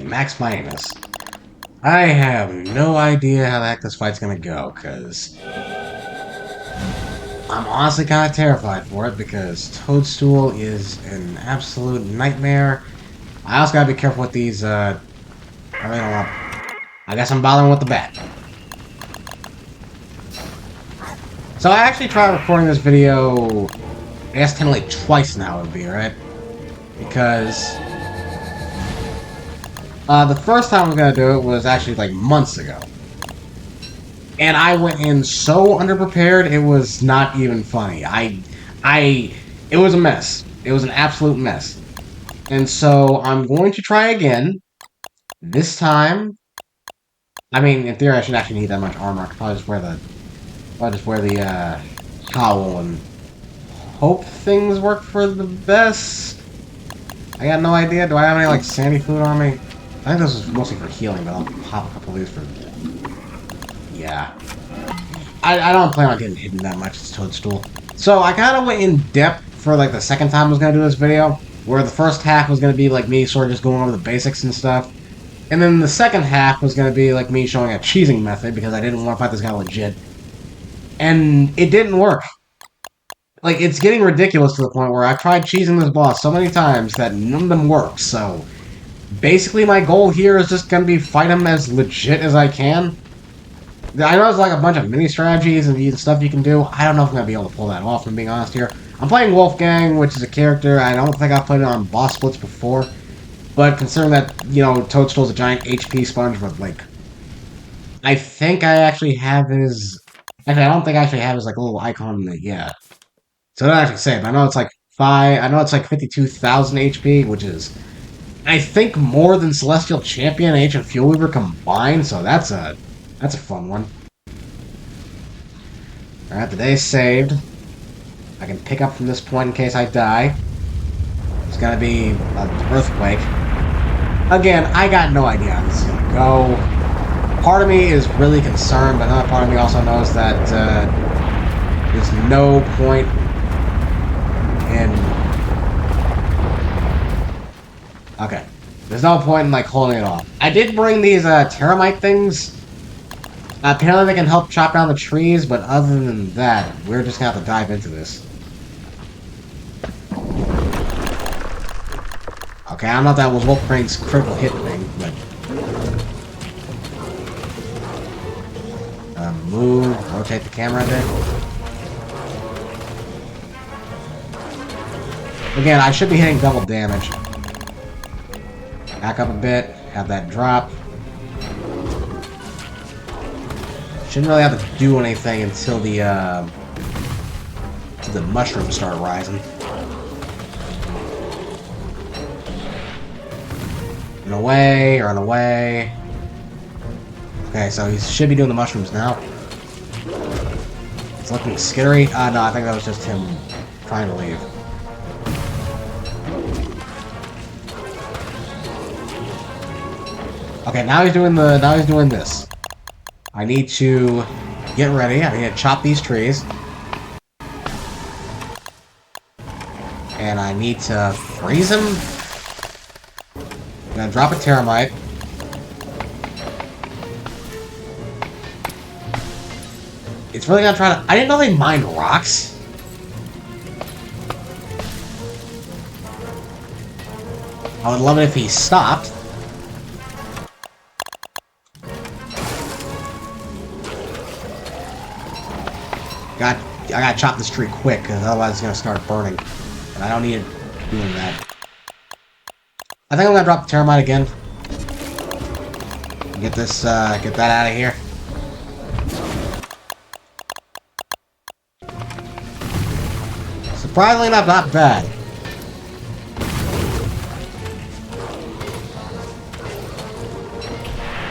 Max Minus. I have no idea how the heck this fight's gonna go, because I'm honestly kind of terrified for it, because Toadstool is an absolute nightmare. I also gotta be careful with these, I really don't want... I guess I'm bothering with the bat. So I actually tried recording this video, I guess technically twice now would be, right? Because the first time I was gonna do it was actually like months ago. And I went in so underprepared, it was not even funny. It was a mess. It was an absolute mess. And so I'm going to try again. This time, I mean, in theory, I should actually need that much armor. I could probably just wear the cowl and hope things work for the best. I got no idea. Do I have any, like, sandy food on me? I think this is mostly for healing, but I'll pop a couple of these for... Yeah. I don't plan on getting hidden that much. It's Toadstool. So I kind of went in depth for, like, the second time I was going to do this video, where the first half was going to be, like, me sort of just going over the basics and stuff. And then the second half was going to be, like, me showing a cheesing method, because I didn't want to fight this guy legit. And it didn't work. Like, it's getting ridiculous to the point where I've tried cheesing this boss so many times that none of them work, so... Basically, my goal here is just gonna be fight him as legit as I can. I know there's like a bunch of mini strategies and stuff you can do. I don't know if I'm gonna be able to pull that off, if I'm being honest here. I'm playing Wolfgang, which is a character I don't think I've played it on boss splits before. But considering that, you know, Toadstool's a giant HP sponge, but like... I think I actually have his... Actually, I don't think I actually have his like little icon in it yet. So I don't actually say it, but I know it's like 52,000 HP, which is... I think more than Celestial Champion and Ancient Fuel Weaver combined, so that's a fun one. Alright, the day's saved. I can pick up from this point in case I die. It's gonna be an earthquake. Again, I got no idea how this is gonna go. Part of me is really concerned, but another part of me also knows that there's no point in... Okay. There's no point in, like, holding it off. I did bring these, terramite things. Apparently they can help chop down the trees, but other than that, we're just gonna have to dive into this. Okay, I don't know if that was Wolfcrane's critical hit thing, but... move, rotate the camera a bit. Again, I should be hitting double damage. Back up a bit, have that drop. Shouldn't really have to do anything until the mushrooms start rising. Run away, run away. Okay, so he should be doing the mushrooms now. It's looking skittery. No, I think that was just him trying to leave. Okay, now he's doing this. I need to get ready. I need to chop these trees. And I need to freeze him. I'm gonna drop a terramite. It's really gonna try to... I didn't know they mined rocks. I would love it if he stopped. I gotta chop this tree quick, because otherwise it's gonna start burning. And I don't need it doing that. I think I'm gonna drop the terramite again. Get this, get that out of here. Surprisingly enough, not bad.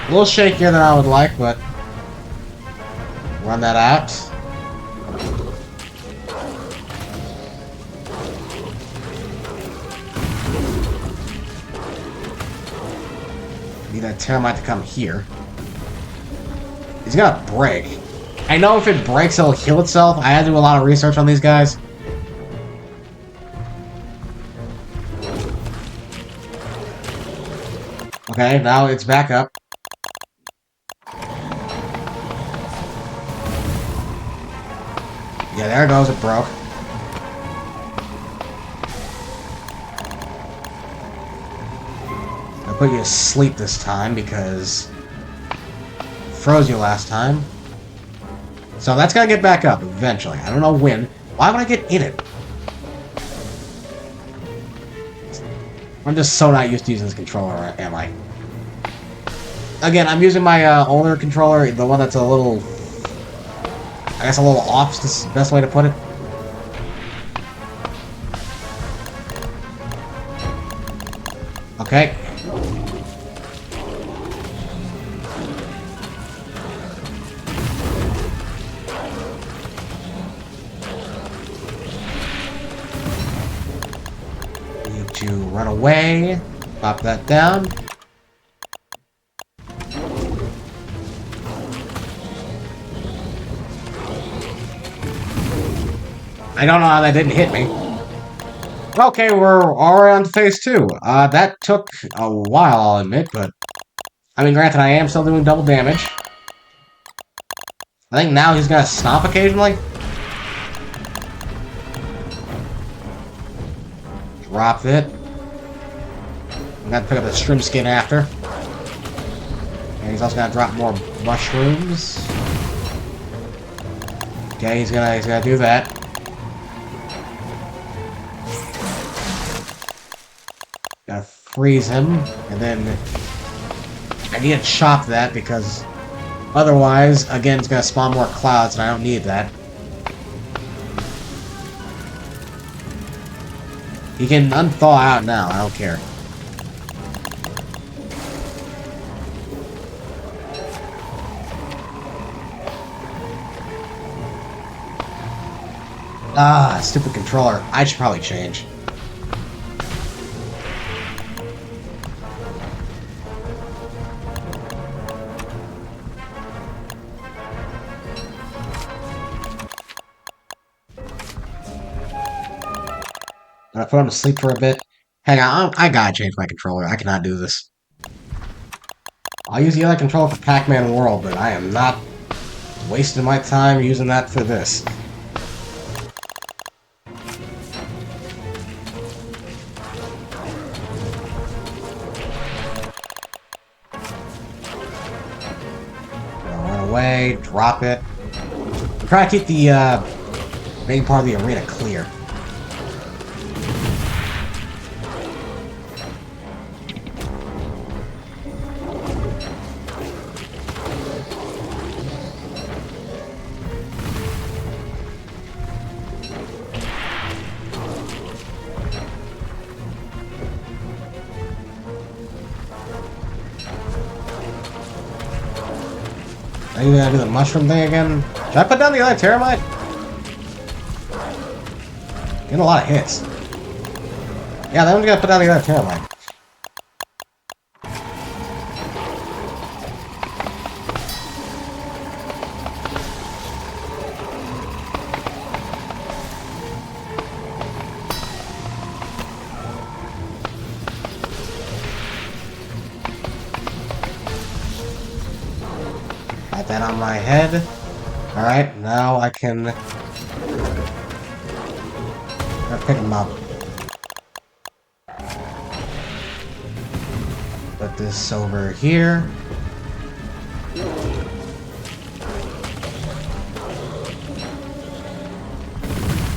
A little shakier than I would like, but... Run that out. Need that terramite to come here. He's gonna break. I know if it breaks, it'll heal itself. I had to do a lot of research on these guys. Okay, now it's back up. Yeah, there it goes, it broke. I'll put you to sleep this time because it froze you last time. So that's gotta get back up eventually. I don't know when. Why would I get in it? I'm just so not used to using this controller, am I? Again, I'm using my older controller, the one that's a little... I guess a little off is the best way to put it. Okay. Need to run away. Pop that down. I don't know how that didn't hit me. Okay, we're already on to phase 2. That took a while, I'll admit, but... I mean, granted, I am still doing double damage. I think now he's gonna stomp occasionally. Drop it. I'm gonna pick up the shrimp skin after. And he's also gonna drop more mushrooms. Okay, he's gonna do that. Gotta freeze him, and then I need to chop that because otherwise, again, it's gonna spawn more clouds, and I don't need that. He can unthaw out now, I don't care. Ah, stupid controller. I should probably change. I'm gonna put him to sleep for a bit. Hang on, I gotta change my controller. I cannot do this. I'll use the other controller for Pac-Man World, but I am not wasting my time using that for this. Run away, drop it. I'm trying to keep the main part of the arena clear. Are you gonna do the mushroom thing again? Should I put down the other Terramite? Getting a lot of hits. Yeah, then we gotta put down the other Terramite. Got that on my head. Alright, now I can... pick him up. Put this over here.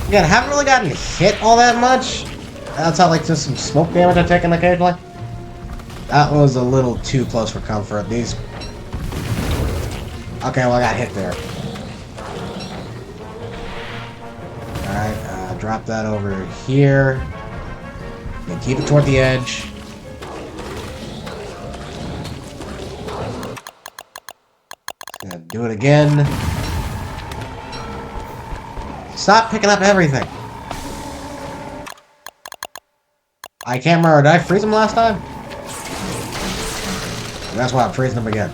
Again, I haven't really gotten hit all that much. That's not like just some smoke damage I'm taking occasionally. That was a little too close for comfort. These... Okay, well I got hit there. Alright, drop that over here. And keep it toward the edge. Gonna do it again. Stop picking up everything. I can't remember. Did I freeze him last time? And that's why I'm freezing him again.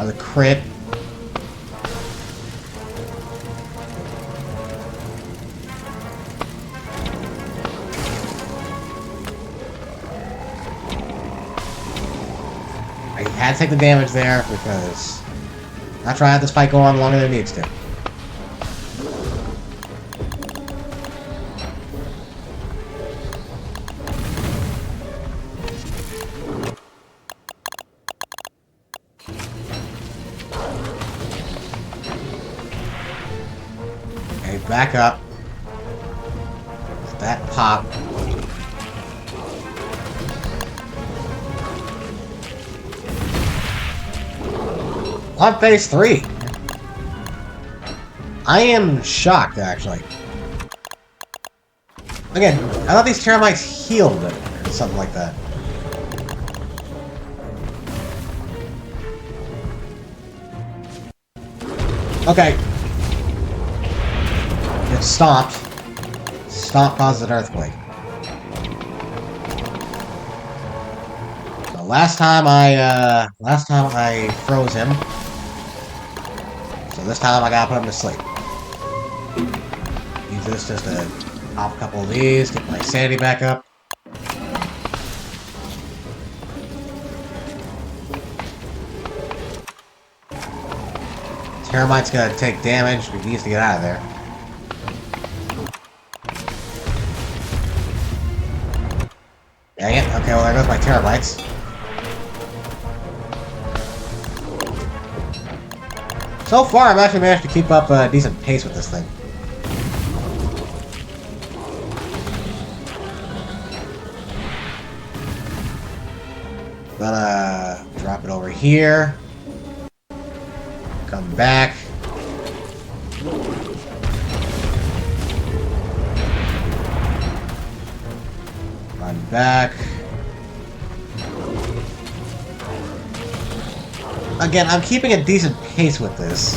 The crit. had to take the damage there because I'm not trying to have this fight go on longer than it needs to. Okay, back up. Let that pop. On phase 3. I am shocked, actually. Again, I thought these termites healed it, or something like that. Okay. It stopped. Stomp causes an earthquake. So last time I froze him. So this time I gotta put him to sleep. Use this just to pop a couple of these, get my sanity back up. Termite's gonna take damage, but he needs to get out of there. Dang it. Okay, well there goes my termites. So far, I've actually managed to keep up a decent pace with this thing. Gonna drop it over here. Come back. Run back. Again, I'm keeping a decent pace with this.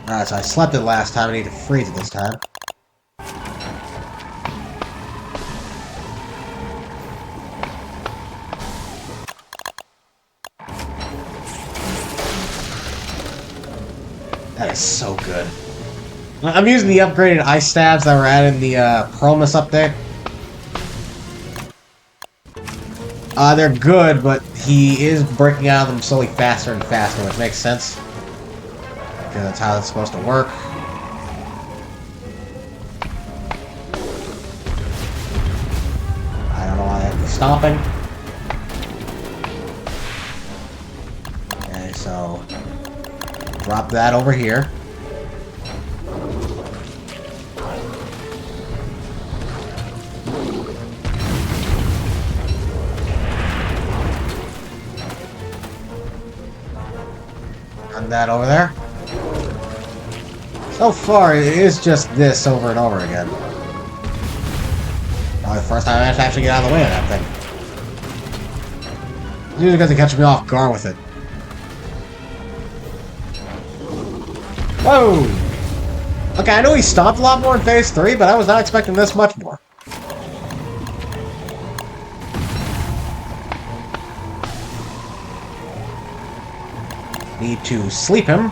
Alright, so I slept it last time, I need to freeze it this time. That is so good. I'm using the upgraded ice stabs that were added in the Promus update. They're good, but he is breaking out of them slowly faster and faster, which makes sense. Because that's how it's supposed to work. I don't know why that'd be stopping. Okay, so drop that over here. That over there. So far, it is just this over and over again. Probably the first time I managed to actually get out of the way of that thing. Usually because it catches me off guard with it. Whoa! Okay, I know he stopped a lot more in phase 3, but I was not expecting this much more. Need to sleep him.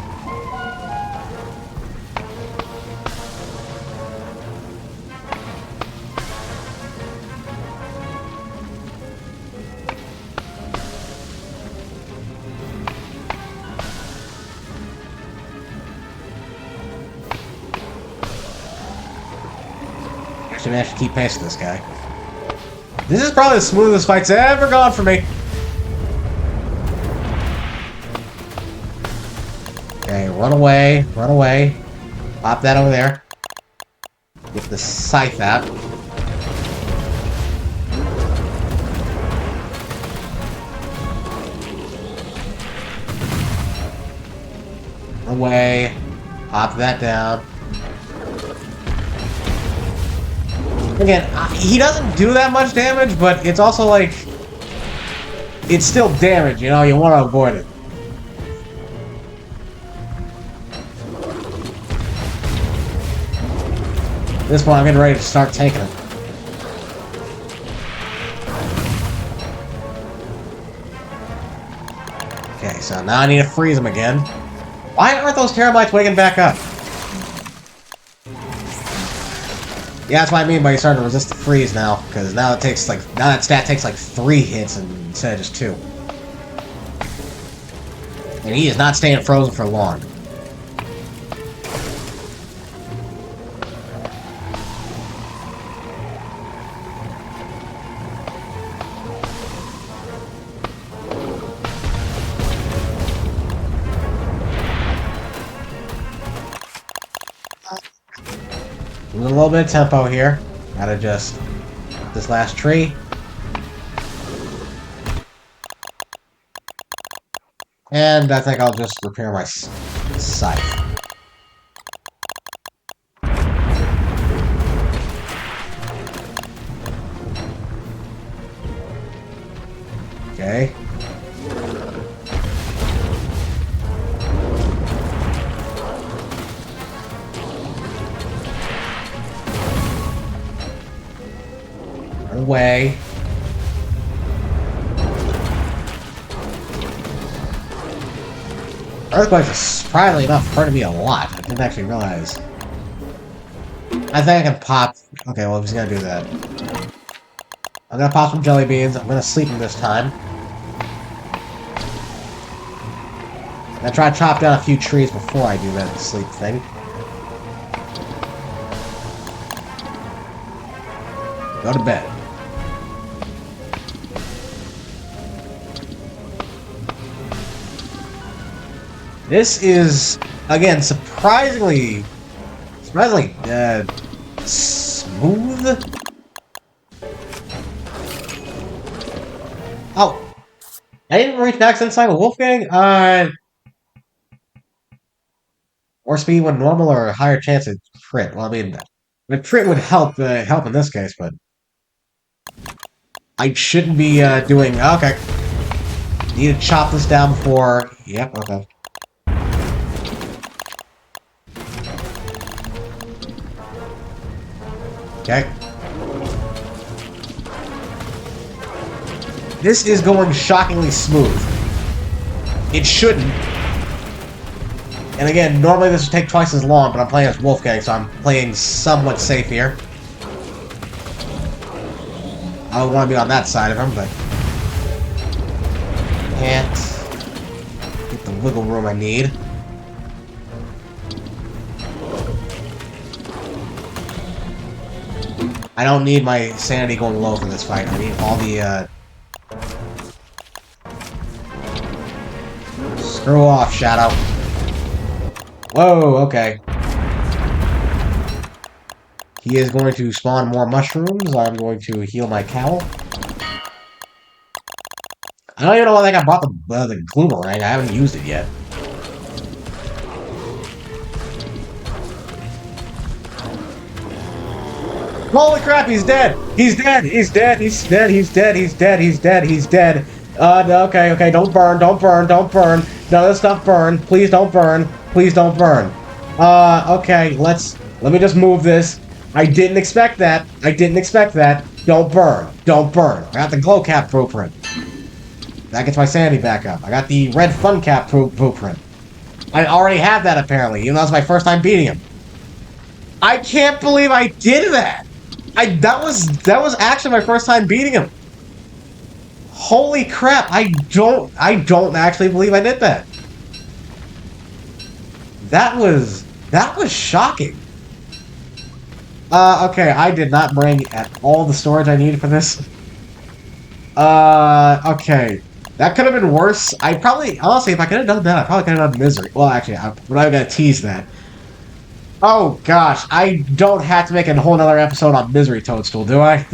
Actually managed to keep pace with this guy. This is probably the smoothest fight's ever gone for me. Okay, run away, run away. Pop that over there. Get the scythe out. Run away. Pop that down. Again, he doesn't do that much damage, but it's also like... It's still damage, you know? You want to avoid it. At this point, I'm getting ready to start taking it. Okay, so now I need to freeze him again. Why aren't those termites waking back up? Yeah, that's what I mean by you starting to resist the freeze now, because now it takes like now that stat takes like 3 hits instead of just 2. And he is not staying frozen for long. Losing a little bit of tempo here. Gotta just this last tree. And I think I'll just repair my scythe. Okay. Run away. Earthquakes are surprisingly enough hurting me a lot. I didn't actually realize. I think I can pop. Okay, well, I'm just gonna do that. I'm gonna pop some jelly beans. I'm gonna sleep them this time. I'm gonna try to chop down a few trees before I do that sleep thing. Go to bed. This is, again, surprisingly smooth. Oh, I didn't reach max inside of Wolfgang. Or speed when normal or a higher chance of crit. Well, I mean, the crit would help in this case, but I shouldn't be doing. Okay, need to chop this down before. Yep. Okay. Okay. This is going shockingly smooth. It shouldn't. And again, normally this would take twice as long, but I'm playing as Wolfgang, so I'm playing somewhat safe here. I would want to be on that side of him, but can't get the wiggle room I need. I don't need my sanity going low for this fight. I need all the, Screw off, Shadow. Whoa, okay. He is going to spawn more mushrooms. I'm going to heal my cowl. I don't even know why I bought the Gloomerang. I haven't used it yet. Holy crap, he's dead! He's dead! He's dead! He's dead! He's dead! He's dead! He's dead! He's dead! Okay, okay, don't burn, don't burn, don't burn. None of this stuff burn. Please don't burn. Please don't burn. Okay, let me just move this. I didn't expect that. I didn't expect that. Don't burn. Don't burn. I got the glow cap blueprint. That gets my sanity back up. I got the red fun cap blueprint. I already have that apparently, even though it's my first time beating him. I can't believe I did that. That was actually my first time beating him. Holy crap! I don't actually believe I did that. That was shocking. Okay, I did not bring at all the storage I needed for this. Okay. That could have been worse. Honestly, if I could have done that, I probably could have done Misery. Well, actually, I'm not gonna tease that. Oh, gosh, I don't have to make a whole nother episode on Misery Toadstool, do I?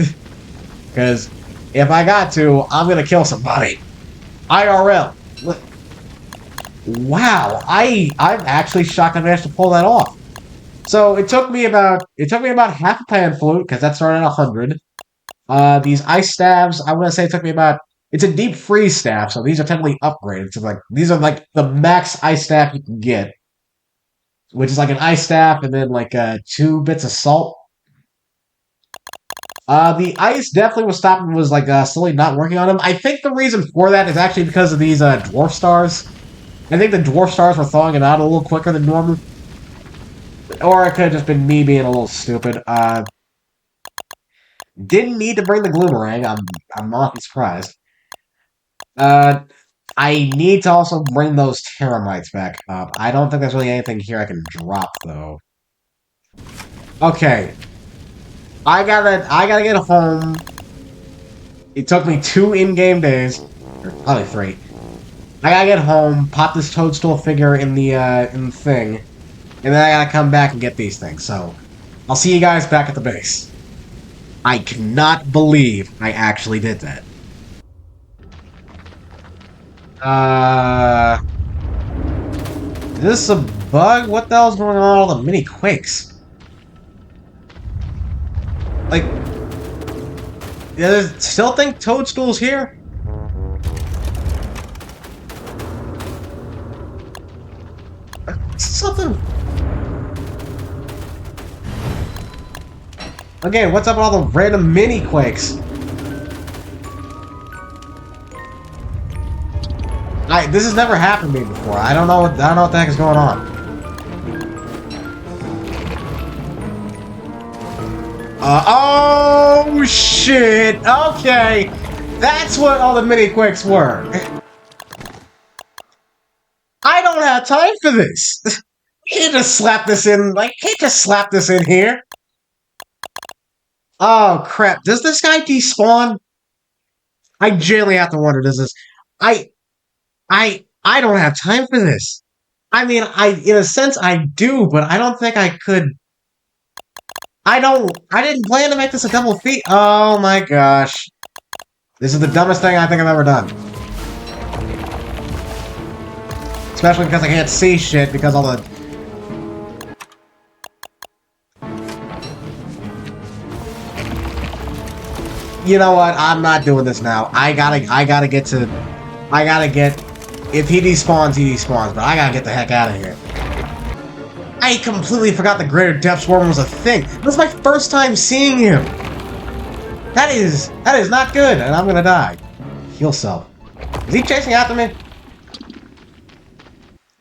Because if I got to, I'm gonna kill somebody. IRL. Wow, I'm actually shocked I managed to pull that off. So it took me about half a pan flute, because that started at 100. These ice staves, I'm gonna say it took me about. It's a deep freeze staff, so these are technically upgraded. So like these are like the max ice staff you can get, which is like an ice staff and then like 2 bits of salt. The ice definitely was like slowly not working on him. I think the reason for that is actually because of these dwarf stars. I think the dwarf stars were thawing him out a little quicker than normal. Or it could have just been me being a little stupid. Didn't need to bring the Gloomerang. I'm not surprised. Uh, I need to also bring those Teramites back up. I don't think there's really anything here I can drop, though. Okay. I gotta get home. It took me 2 in-game days. Or probably 3. I gotta get home, pop this Toadstool figure in the thing, and then I gotta come back and get these things, so... I'll see you guys back at the base. I cannot believe I actually did that. Is this a bug? What the hell's going on with all the mini quakes? Like, you still think Toadstool's here? Something. Again, what's up with all the random mini quakes? This has never happened to me before. I don't know what the heck is going on. Oh shit! Okay, that's what all the mini quakes were. I don't have time for this. He just slapped this in. Like he just slapped this in here. Oh crap! Does this guy despawn? I genuinely have to wonder. Does this? I I don't have time for this. I mean, in a sense I do, but I don't think I could. I didn't plan to make this a double feat. Oh my gosh. This is the dumbest thing I think I've ever done. Especially because I can't see shit because all the... You know what? I'm not doing this now. I gotta get to... If he despawns, he despawns, but I gotta get the heck out of here. I completely forgot the Greater Depth Swarm was a thing. This was my first time seeing him. That is not good, and I'm gonna die. Heal self. Is he chasing after me?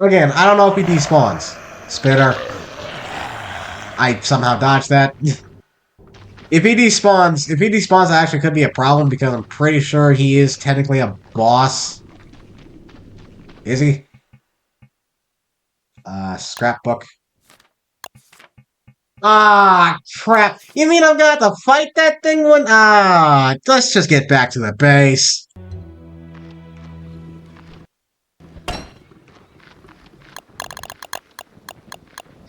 Again, I don't know if he despawns. Spitter. I somehow dodged that. If he despawns, that actually could be a problem because I'm pretty sure he is technically a boss. Is he? Scrapbook. Ah, crap. You mean I'm gonna have to fight that thing when... Ah, let's just get back to the base.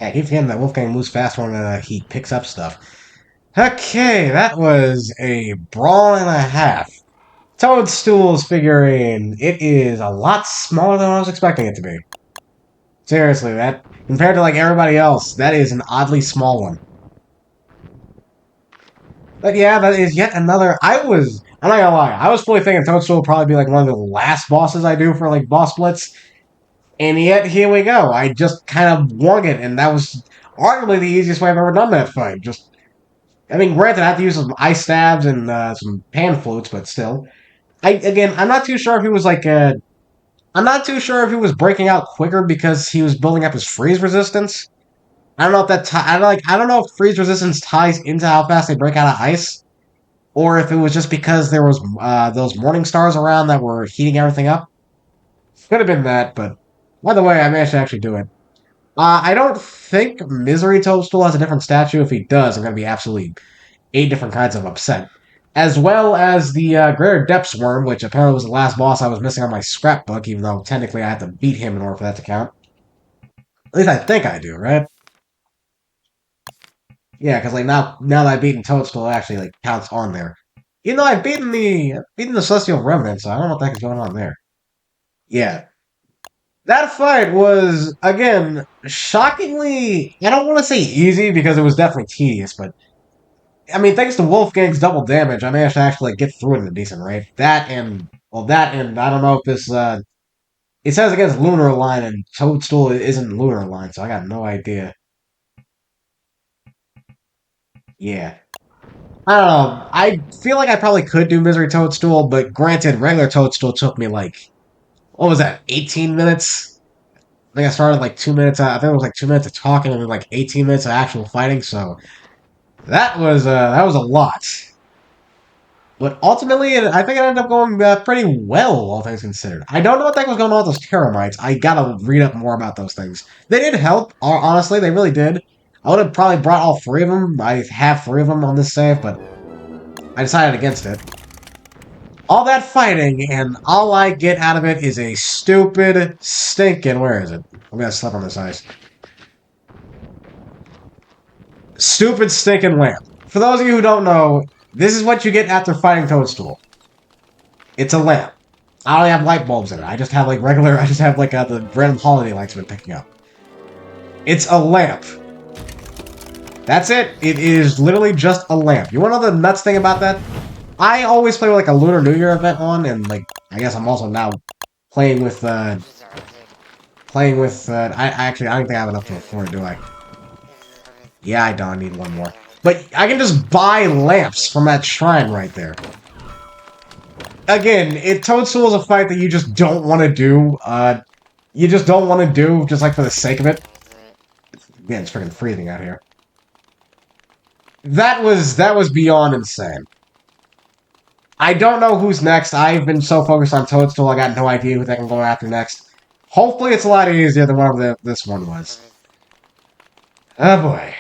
I keep forgetting that Wolfgang moves faster when he picks up stuff. Okay, that was a brawl and a half. Toadstool's figurine. It is a lot smaller than I was expecting it to be. Seriously, that compared to like everybody else, that is an oddly small one. But yeah, that is yet another. I'm not gonna lie, I was fully thinking Toadstool would probably be like one of the last bosses I do for like boss Blitz. And yet here we go. I just kind of won it, and that was arguably the easiest way I've ever done that fight. I mean, granted, I have to use some ice stabs and some pan flutes, but still. I'm not too sure if he was like I'm not too sure if he was breaking out quicker because he was building up his freeze resistance. I don't know if that I don't know if freeze resistance ties into how fast they break out of ice, or if it was just because there was those morning stars around that were heating everything up. Could have been that, but by the way, I managed to actually do it. I don't think Misery Toadstool has a different statue. If he does, I'm going to be absolutely 8 different kinds of upset. As well as the Greater Depths Worm, which apparently was the last boss I was missing on my scrapbook, even though technically I have to beat him in order for that to count. At least I think I do, right? Yeah, because like now that I've beaten Toadstool, it actually like counts on there. Even though I've beaten the Celestial Remnant, so I don't know what the heck is going on there. Yeah. That fight was, again, shockingly, I don't want to say easy because it was definitely tedious, but I mean, thanks to Wolfgang's double damage, I managed to actually like, get through it at a decent rate. That and I don't know if this, it says against Lunar Line, and Toadstool isn't Lunar Line, so I got no idea. Yeah. I don't know. I feel like I probably could do Misery Toadstool, but granted, regular Toadstool took me like, what was that, 18 minutes? I think I started like 2 minutes, I think it was like 2 minutes of talking and then like 18 minutes of actual fighting, so that was a lot. But ultimately, I think it ended up going pretty well, all things considered. I don't know what the heck was going on with those teramites. I gotta read up more about those things. They did help, honestly, they really did. I would have probably brought all three of them. I have three of them on this save, but I decided against it. All that fighting, and all I get out of it is a stupid, stinking... Where is it? I'm gonna slip on this ice. Stupid, stinking lamp. For those of you who don't know, this is what you get after fighting Toadstool. It's a lamp. I don't have light bulbs in it. I just have like regular... I just have like the random holiday lights I've been picking up. It's a lamp. That's it. It is literally just a lamp. You want to know the nuts thing about that? I always play with like a Lunar New Year event on, and like I guess I'm also now playing with I actually I don't think I have enough for it, do I? Yeah, I don't need one more. But I can just buy lamps from that shrine right there. Again, Toadstool is a fight that you just don't want to do. You just don't want to do just like for the sake of it. Man, it's freaking freezing out here. That was beyond insane. I don't know who's next. I've been so focused on Toadstool, I got no idea who they can go after next. Hopefully it's a lot easier than whatever this one was. Oh boy.